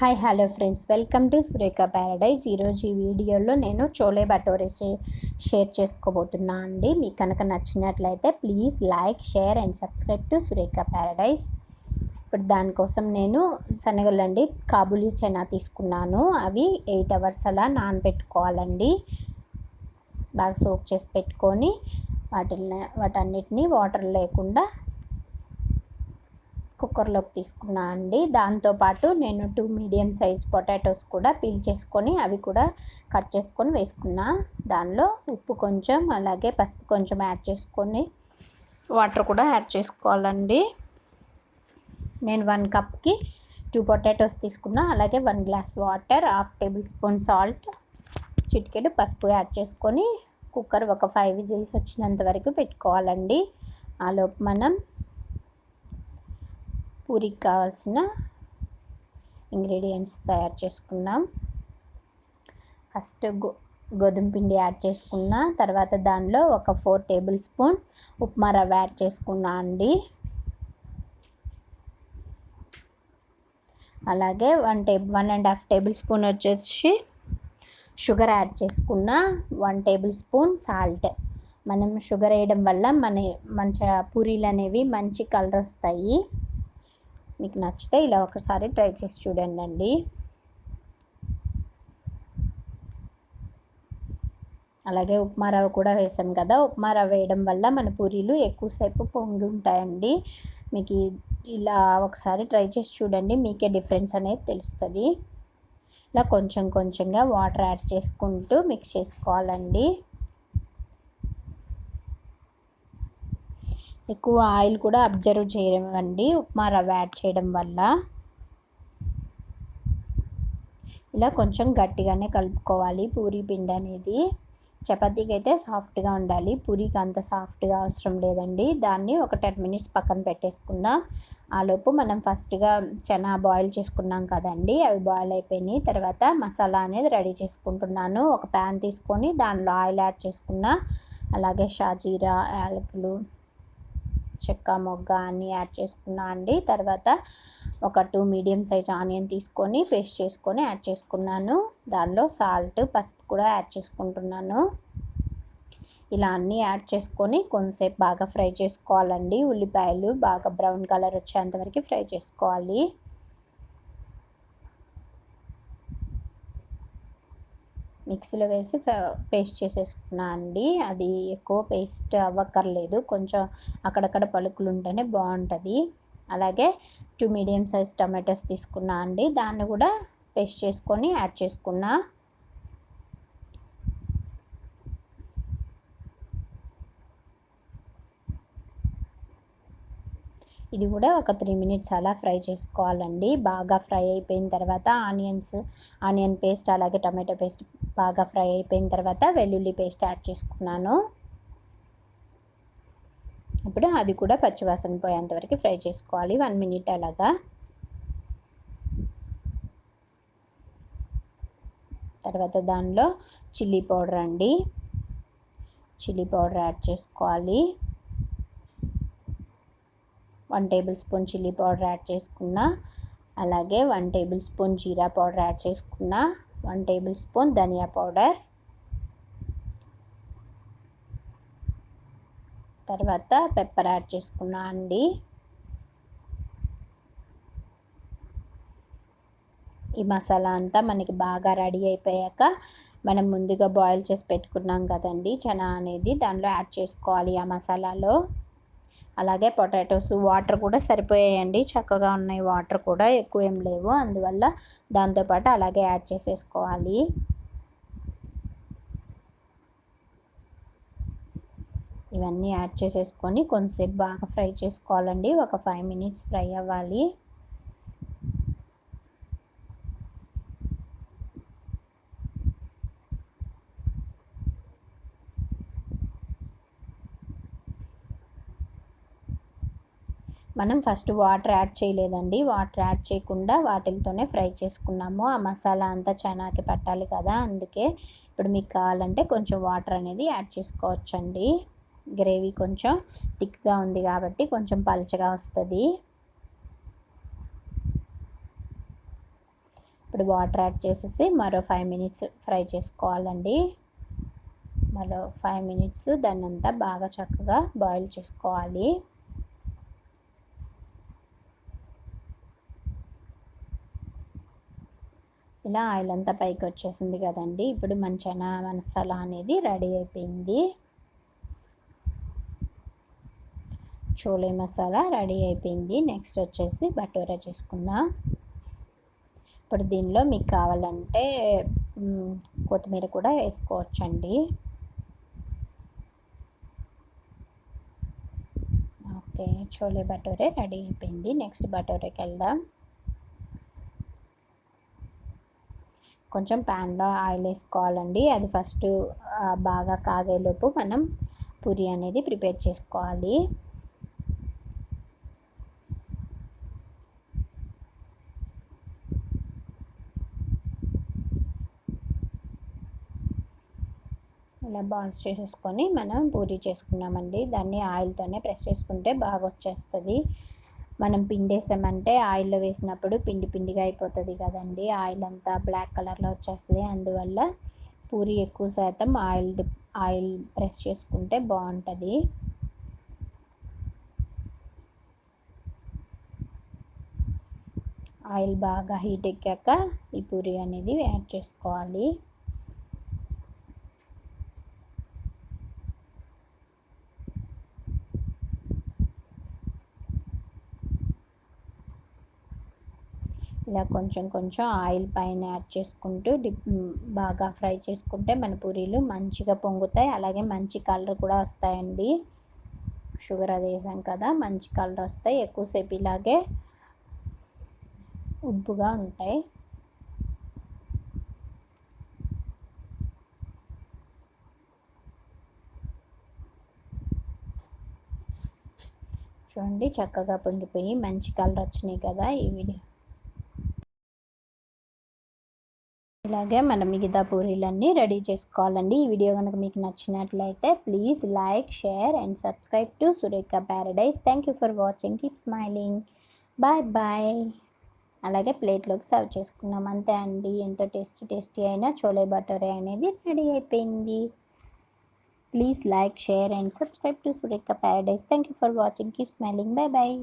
Hi hello friends, welcome to Surekha Paradise. ఈరోజు ఈ వీడియోలో నేను చోలే భటోరే షేర్ చేసుకోబోతున్నా అండి. మీకు కనుక నచ్చినట్లయితే please like, share and subscribe to Surekha Paradise. ఇప్పుడు దానికోసం నేను శనగలండి కాబూలీ చనా తీసుకున్నాను. అవి 8 అవర్స్ అలా నానబెట్టుకోవాలండి. బాగా సోక్ చేసి పెట్టుకొని వాటన్నిటిని వాటర్ లేకుండా కుక్కర్లోకి తీసుకున్నా అండి. దాంతోపాటు నేను 2 మీడియం సైజ్ పొటాటోస్ కూడా పీల్ చేసుకొని అవి కూడా కట్ చేసుకొని వేసుకున్నా. దానిలో ఉప్పు కొంచెం అలాగే పసుపు కొంచెం యాడ్ చేసుకొని వాటర్ కూడా యాడ్ చేసుకోవాలండి. నేను 1 కప్కి 2 పొటాటోస్ తీసుకున్నా. అలాగే 1 glass water, 1/2 table spoon salt, చిటికెడు పసుపు యాడ్ చేసుకొని కుక్కర్ ఒక 5 విజిల్స్ వచ్చినంత వరకు పెట్టుకోవాలండి. ఆలోపు మనం పూరికి కావాల్సిన ఇంగ్రీడియంట్స్ తయారు చేసుకుందాం. ఫస్ట్ గోధుమ పిండి యాడ్ చేసుకున్నా. తర్వాత దానిలో ఒక 4 టేబుల్ స్పూన్ ఉప్మా రవ్వ యాడ్ చేసుకున్నా అండి. అలాగే 1.5 టేబుల్ స్పూన్ వచ్చేసి షుగర్ యాడ్ చేసుకున్నా. 1 టేబుల్ స్పూన్ సాల్ట్. మనం షుగర్ వేయడం వల్ల మంచి పూరీలు అనేవి మంచి కలర్ వస్తాయి. మీకు నచ్చితే ఇలా ఒకసారి ట్రై చేసి చూడండి. అలాగే ఉప్మా రవ్వ కూడా వేసాం కదా, ఉప్మా రవ్వ వేయడం వల్ల మన పూరీలు ఎక్కువసేపు పొంగి ఉంటాయండి. మీకు ఇలా ఒకసారి ట్రై చేసి చూడండి, మీకే డిఫరెన్స్ అనేది తెలుస్తుంది. ఇలా కొంచెం కొంచెంగా వాటర్ యాడ్ చేసుకుంటూ మిక్స్ చేసుకోవాలండి. ఎక్కువ ఆయిల్ కూడా అబ్జర్వ్ చేయనివ్వండి ఉప్మా రవ్వ యాడ్ చేయడం వల్ల. ఇలా కొంచెం గట్టిగానే కలుపుకోవాలి. పూరీ పిండి అనేది చపాతీకి అయితే సాఫ్ట్గా ఉండాలి, పూరీకి అంత సాఫ్ట్గా అవసరం లేదండి. దాన్ని ఒక 10 మినిట్స్ పక్కన పెట్టేసుకుందాం. ఆలోపు మనం ఫస్ట్గా చనా బాయిల్ చేసుకున్నాం కదండి, అవి బాయిల్ అయిపోయినాయి. తర్వాత మసాలా అనేది రెడీ చేసుకుంటున్నాను. ఒక ప్యాన్ తీసుకొని దానిలో ఆయిల్ యాడ్ చేసుకున్నా. అలాగే షాజీరా, యాలకులు, చెక్క, మొగ్గ అన్నీ యాడ్ చేసుకున్నా అండి. తర్వాత ఒక 2 మీడియం సైజ్ ఆనియన్ తీసుకొని పేస్ట్ చేసుకొని యాడ్ చేసుకున్నాను. దానిలో సాల్ట్, పసుపు కూడా యాడ్ చేసుకుంటున్నాను. ఇలా అన్నీ యాడ్ చేసుకొని కొంతసేపు బాగా ఫ్రై చేసుకోవాలండి. ఉల్లిపాయలు బాగా బ్రౌన్ కలర్ వచ్చేంతవరకు ఫ్రై చేసుకోవాలి. మిక్సీలో వేసి పేస్ట్ చేసేసుకున్నా అండి. అది ఎక్కువ పేస్ట్ అవ్వక్కర్లేదు, కొంచెం అక్కడక్కడ పలుకులు ఉంటేనే బాగుంటుంది. అలాగే 2 మీడియం సైజ్ టమాటోస్ తీసుకున్నా అండి. దాన్ని కూడా పేస్ట్ చేసుకొని యాడ్ చేసుకున్నా. ఇది కూడా ఒక 3 మినిట్స్ అలా ఫ్రై చేసుకోవాలండి. బాగా ఫ్రై అయిపోయిన తర్వాత ఆనియన్ పేస్ట్ అలాగే టమాటో పేస్ట్ బాగా ఫ్రై అయిపోయిన తర్వాత వెల్లుల్లి పేస్ట్ యాడ్ చేసుకున్నాను. ఇప్పుడు అది కూడా పచ్చివాసన పోయేంత వరకు ఫ్రై చేసుకోవాలి, 1 మినిట్ అలాగా. తర్వాత దానిలో చిల్లీ పౌడర్ అండి, చిల్లీ పౌడర్ యాడ్ చేసుకోవాలి. 1 table spoon chilli powder add చేసుకున్నా. అలాగే 1 టేబుల్ స్పూన్ జీరా పౌడర్ యాడ్ చేసుకున్నా. 1 టేబుల్ స్పూన్ ధనియా పౌడర్. తర్వాత పెప్పర్ యాడ్ చేసుకున్నా అండి. ఈ మసాలా అంతా మనకి బాగా రెడీ అయిపోయాక మనం ముందుగా బాయిల్ చేసి పెట్టుకున్నాం కదండి చనా అనేది, దానిలో యాడ్ చేసుకోవాలి ఆ మసాలాలో. అలాగే పొటాటోస్ వాటర్ కూడా సరిపోయాయండి, చక్కగా ఉన్నాయి, వాటర్ కూడా ఎక్కువ ఏం లేవు. అందువల్ల దాంతోపాటు అలాగే యాడ్ చేసేసుకోవాలి. ఇవన్నీ యాడ్ చేసేసుకొని కొంతసేపు బాగా ఫ్రై చేసుకోవాలండి. ఒక 5 మినిట్స్ ఫ్రై అవ్వాలి. మనం ఫస్ట్ వాటర్ యాడ్ చేయలేదండి, వాటర్ యాడ్ చేయకుండా వాటితోనే ఫ్రై చేసుకున్నాము. ఆ మసాలా అంతా చనాకి పట్టాలి కదా, అందుకే. ఇప్పుడు మీకు కావాలంటే కొంచెం వాటర్ అనేది యాడ్ చేసుకోవచ్చండి. గ్రేవీ కొంచెం థిక్గా ఉంది కాబట్టి కొంచెం పలచగా వస్తుంది. ఇప్పుడు వాటర్ యాడ్ చేసేసి మరో 5 మినిట్స్ ఫ్రై చేసుకోవాలండి. మరో 5 మినిట్స్ దాన్ని అంతా బాగా చక్కగా బాయిల్ చేసుకోవాలి. ఇలా ఆయిల్ అంతా పైకి వచ్చేసింది కదండి. ఇప్పుడు మన చనా మసాలా అనేది రెడీ అయిపోయింది. చోలే మసాలా రెడీ అయిపోయింది. నెక్స్ట్ వచ్చేసి బటూరా చేసుకుందాం. ఇప్పుడు దీనిలో మీకు కావాలంటే కొత్తిమీర కూడా వేసుకోవచ్చండి. ఓకే, చోలే బటూరే రెడీ అయిపోయింది. నెక్స్ట్ బటూరేకి వెళ్దాం. కొంచెం ప్యాన్లో ఆయిల్ వేసుకోవాలండి. అది ఫస్ట్ బాగా కాగేలోపు మనం పూరి అనేది ప్రిపేర్ చేసుకోవాలి. ఇలా బాల్స్ చేసేసుకొని మనం పూరి చేసుకున్నామండి. దాన్ని ఆయిల్తోనే ప్రెస్ చేసుకుంటే బాగా వచ్చేస్తుంది. మనం పిండేసామంటే ఆయిల్లో వేసినప్పుడు పిండి పిండిగా అయిపోతుంది కదండి. ఆయిల్ అంతా బ్లాక్ కలర్లో వచ్చేస్తుంది. అందువల్ల పూరి ఎక్కువ శాతం ఆయిల్ ప్రెస్ చేసుకుంటే బాగుంటుంది. ఆయిల్ బాగా హీట్ ఎక్కాక ఈ పూరి అనేది యాడ్ చేసుకోవాలి. ఇలా కొంచెం కొంచెం ఆయిల్ పైన యాడ్ చేసుకుంటూ బాగా ఫ్రై చేసుకుంటే మన పూరీలు మంచిగా పొంగుతాయి. అలాగే మంచి కలర్ కూడా వస్తాయండి. షుగర్ అది వేసాం కదా, మంచి కలర్ వస్తాయి. ఎక్కువసేపు ఇలాగే ఉబ్బుగా ఉంటాయి. చూడండి, చక్కగా పొంగిపోయి మంచి కలర్ వచ్చినాయి కదా. ఈ వీడియో ఇలాగే మనం మిగతా పూరీలన్నీ రెడీ చేసుకోవాలండి. ఈ వీడియో కనుక మీకు నచ్చినట్లయితే please like, share and subscribe to Surekha paradise. Thank you for watching. Keep smiling. Bye bye. అలాగే ప్లేట్లోకి సర్వ్ చేసుకున్నాం. అంతే అండి, ఎంతో టేస్టీ అయిన చోలే భటూరే అనేది రెడీ అయిపోయింది. Please like, share and subscribe to Surekha Paradise. Thank you for watching. Keep smiling. Bye bye.